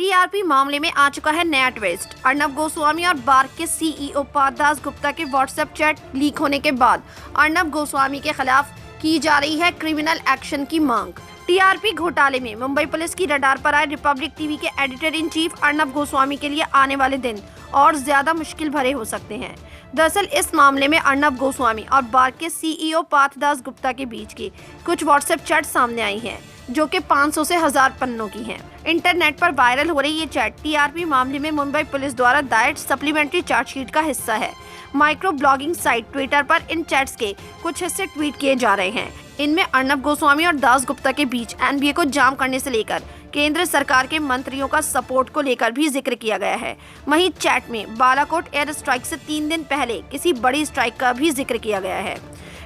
TRP मामले में आ चुका है नया ट्विस्ट। अर्नब गोस्वामी और बार्क के सीईओ पार्थ दास गुप्ता के व्हाट्सएप चैट लीक होने के बाद अर्नब गोस्वामी के खिलाफ की जा रही है क्रिमिनल एक्शन की मांग। टीआरपी घोटाले में मुंबई पुलिस की रडार पर आए रिपब्लिक टीवी के editor in chief Arnab Goswami के लिए आने वाले दिन और ज्यादा मुश्किल भरे हो सकते हैं। दरअसल इस मामले में अर्नब गोस्वामी और बार्क के सीईओ पार्थ दास गुप्ता के बीच की कुछ व्हाट्सएप चैट सामने आई हैं, जो कि 500 से 1000 पन्नों की हैं। इंटरनेट पर वायरल हो रही ये चैट टीआरपी मामले में मुंबई पुलिस द्वारा दायर सप्लीमेंट्री चार्जशीट का हिस्सा है। माइक्रो ब्लॉगिंग साइट ट्विटर पर इन चैट्स के कुछ हिस्से ट्वीट किए जा रहे हैं। इनमें अर्नब गोस्वामी और दास गुप्ता के बीच एनबीए को जाम करने से लेकर केंद्र सरकार के मंत्रियों का सपोर्ट को लेकर भी जिक्र किया गया है। वहीं चैट में बालाकोट एयर स्ट्राइक से 3 दिन पहले किसी बड़ी स्ट्राइक का भी जिक्र किया गया है।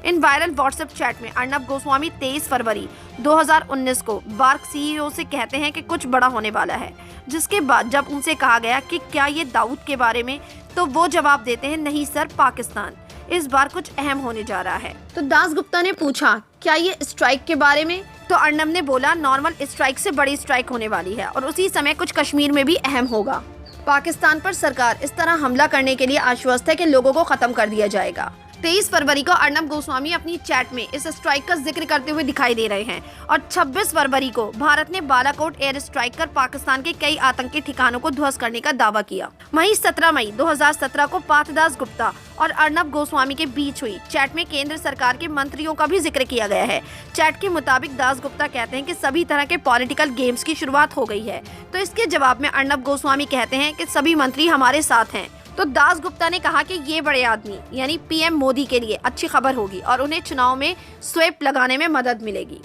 इन वायरल व्हाट्सएप चैट में अर्नब गोस्वामी 23 फरवरी 2019 को बार्क सीईओ से कहते हैं कि कुछ बड़ा होने वाला है, जिसके बाद जब उनसे कहा गया कि क्या ये दाऊद के बारे में, तो वो जवाब देते हैं नहीं सर, पाकिस्तान। इस बार कुछ अहम होने जा रहा है। तो दास गुप्ता ने पूछा क्या ये स्ट्राइक के बारे में, तो अर्नब ने बोला नॉर्मल स्ट्राइक से बड़ी स्ट्राइक होने वाली है और उसी समय कुछ कश्मीर में भी अहम होगा। पाकिस्तान पर सरकार इस तरह हमला करने के लिए आश्वस्त है कि लोगों को खत्म कर दिया जाएगा। 23 फरवरी को अर्नब गोस्वामी अपनी चैट में इस स्ट्राइक का जिक्र करते हुए दिखाई दे रहे हैं और 26 फरवरी को भारत ने बालाकोट एयर स्ट्राइक कर पाकिस्तान के कई आतंकी ठिकानों को ध्वस्त करने का दावा किया। वहीं 17 मई 2017 को पार्थ दास गुप्ता और अर्नब गोस्वामी के बीच हुई चैट में केंद्र सरकार के मंत्रियों का भी जिक्र किया गया है। चैट के मुताबिक दास गुप्ता कहते हैं कि सभी तरह के पॉलिटिकल गेम्स की शुरुआत हो गई है, तो इसके जवाब में अर्नब गोस्वामी कहते हैं कि सभी मंत्री हमारे साथ हैं। तो दास गुप्ता ने कहा कि ये बड़े आदमी यानी पीएम मोदी के लिए अच्छी खबर होगी और उन्हें चुनाव में स्वीप लगाने में मदद मिलेगी।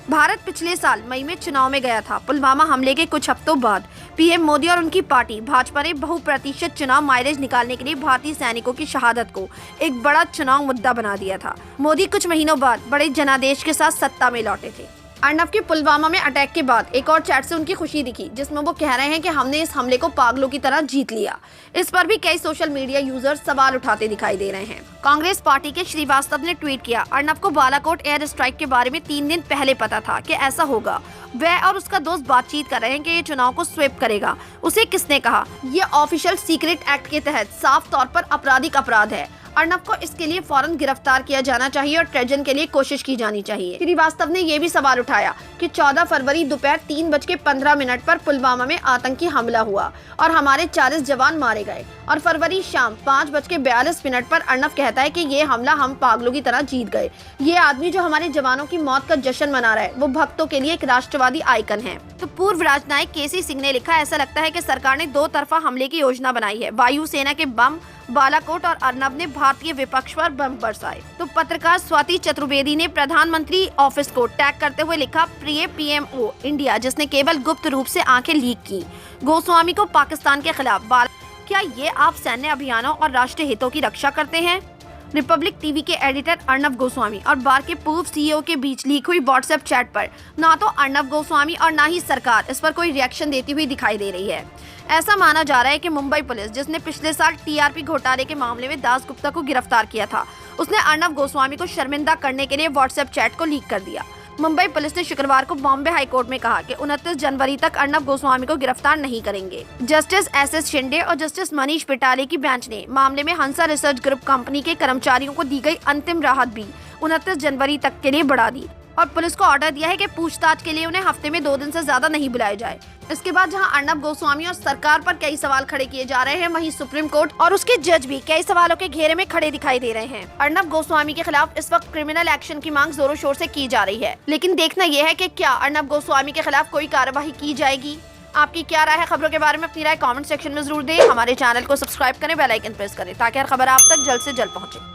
भारत पिछले साल मई में चुनाव में गया था। पुलवामा हमले के कुछ हफ्तों बाद पीएम मोदी और उनकी पार्टी भाजपा ने बहुप्रतिशत चुनाव माइलेज निकालने के लिए भारतीय सैनिकों की शहादत को एक बड़ा चुनाव मुद्दा बना दिया था। मोदी कुछ महीनों बाद बड़े जनादेश के साथ सत्ता में लौटे थे। अर्नब के पुलवामा में अटैक के बाद एक और चैट से उनकी खुशी दिखी, जिसमें वो कह रहे हैं कि हमने इस हमले को पागलों की तरह जीत लिया। इस पर भी कई सोशल मीडिया यूजर्स सवाल उठाते दिखाई दे रहे हैं। कांग्रेस पार्टी के श्रीवास्तव ने ट्वीट किया, अर्नब को बालाकोट एयर स्ट्राइक के बारे में 3 दिन पहले पता था कि ऐसा होगा। वह और उसका दोस्त बातचीत कर रहे हैं कि ये चुनाव को स्वीप करेगा। उसे किसने कहा? ये ऑफिशियल सीक्रेट एक्ट के तहत साफ तौर पर आपराधिक अपराध है। अर्नब को इसके लिए फौरन गिरफ्तार किया जाना चाहिए और ट्रेजन के लिए कोशिश की जानी चाहिए। श्रीवास्तव ने यह भी सवाल उठाया कि 14 फरवरी दोपहर 3:15 पर पुलवामा में आतंकी हमला हुआ और हमारे 40 जवान मारे गए, और फरवरी शाम 5:42 पर अर्नब कहता है कि ये हमला हम पागलों की तरह जीत गए। ये आदमी जो हमारे जवानों की मौत का जश्न मना रहा है, वो भक्तों के लिए एक राष्ट्रवादी आइकन है। तो पूर्व राजनायक केसी सिंह ने लिखा, ऐसा लगता है कि सरकार ने 2 तरफा हमले की योजना बनाई है। वायुसेना के बम बालाकोट और अर्नब ने भारतीय विपक्ष पर बम बरसाए। तो पत्रकार स्वाति चतुर्वेदी ने प्रधानमंत्री ऑफिस को टैग करते हुए लिखा, प्रिय पीएमओ इंडिया जिसने केवल गुप्त रूप से आंखें लीक की गोस्वामी को पाकिस्तान के खिलाफ क्या ये आप सैन्य अभियानों और राष्ट्रीय हितों की रक्षा करते हैं? रिपब्लिक टीवी के एडिटर अर्नब गोस्वामी और बार्क के पूर्व सीईओ के बीच लीक हुई व्हाट्सएप चैट पर ना तो अर्नब गोस्वामी और ना ही सरकार इस पर कोई रिएक्शन देती हुई दिखाई दे रही है। ऐसा माना जा रहा है कि मुंबई पुलिस, जिसने पिछले साल टीआरपी घोटाले के मामले में दास गुप्ता को गिरफ्तार किया था, उसने अर्नब गोस्वामी को शर्मिंदा करने के लिए व्हाट्सएप चैट को लीक कर दिया। मुंबई पुलिस ने शुक्रवार को बॉम्बे हाईकोर्ट में कहा कि 29 जनवरी तक अर्नब गोस्वामी को गिरफ्तार नहीं करेंगे। जस्टिस एसएस शिंदे और जस्टिस मनीष पिटाले की बेंच ने मामले में हंसा रिसर्च ग्रुप कंपनी के कर्मचारियों को दी गई अंतिम राहत भी 29 जनवरी तक के लिए बढ़ा दी और पुलिस को ऑर्डर दिया है कि पूछताछ के लिए उन्हें हफ्ते में 2 दिन से ज्यादा नहीं बुलाया जाए। इसके बाद जहां अर्नब गोस्वामी और सरकार पर कई सवाल खड़े किए जा रहे हैं, वहीं सुप्रीम कोर्ट और उसके जज भी कई सवालों के घेरे में खड़े दिखाई दे रहे हैं। अर्नब गोस्वामी के खिलाफ इस वक्त क्रिमिनल एक्शन की मांग जोरों शोर से की जा रही है, लेकिन देखना यह है कि क्या अर्नब गोस्वामी के खिलाफ कोई कार्यवाही की जाएगी। आपकी क्या राय है खबरों के बारे में? अपनी राय कमेंट सेक्शन में जरूर दें। हमारे चैनल को सब्सक्राइब करें, बेल आइकन प्रेस करें ताकि हर खबर आप तक जल्द से जल्द पहुंचे।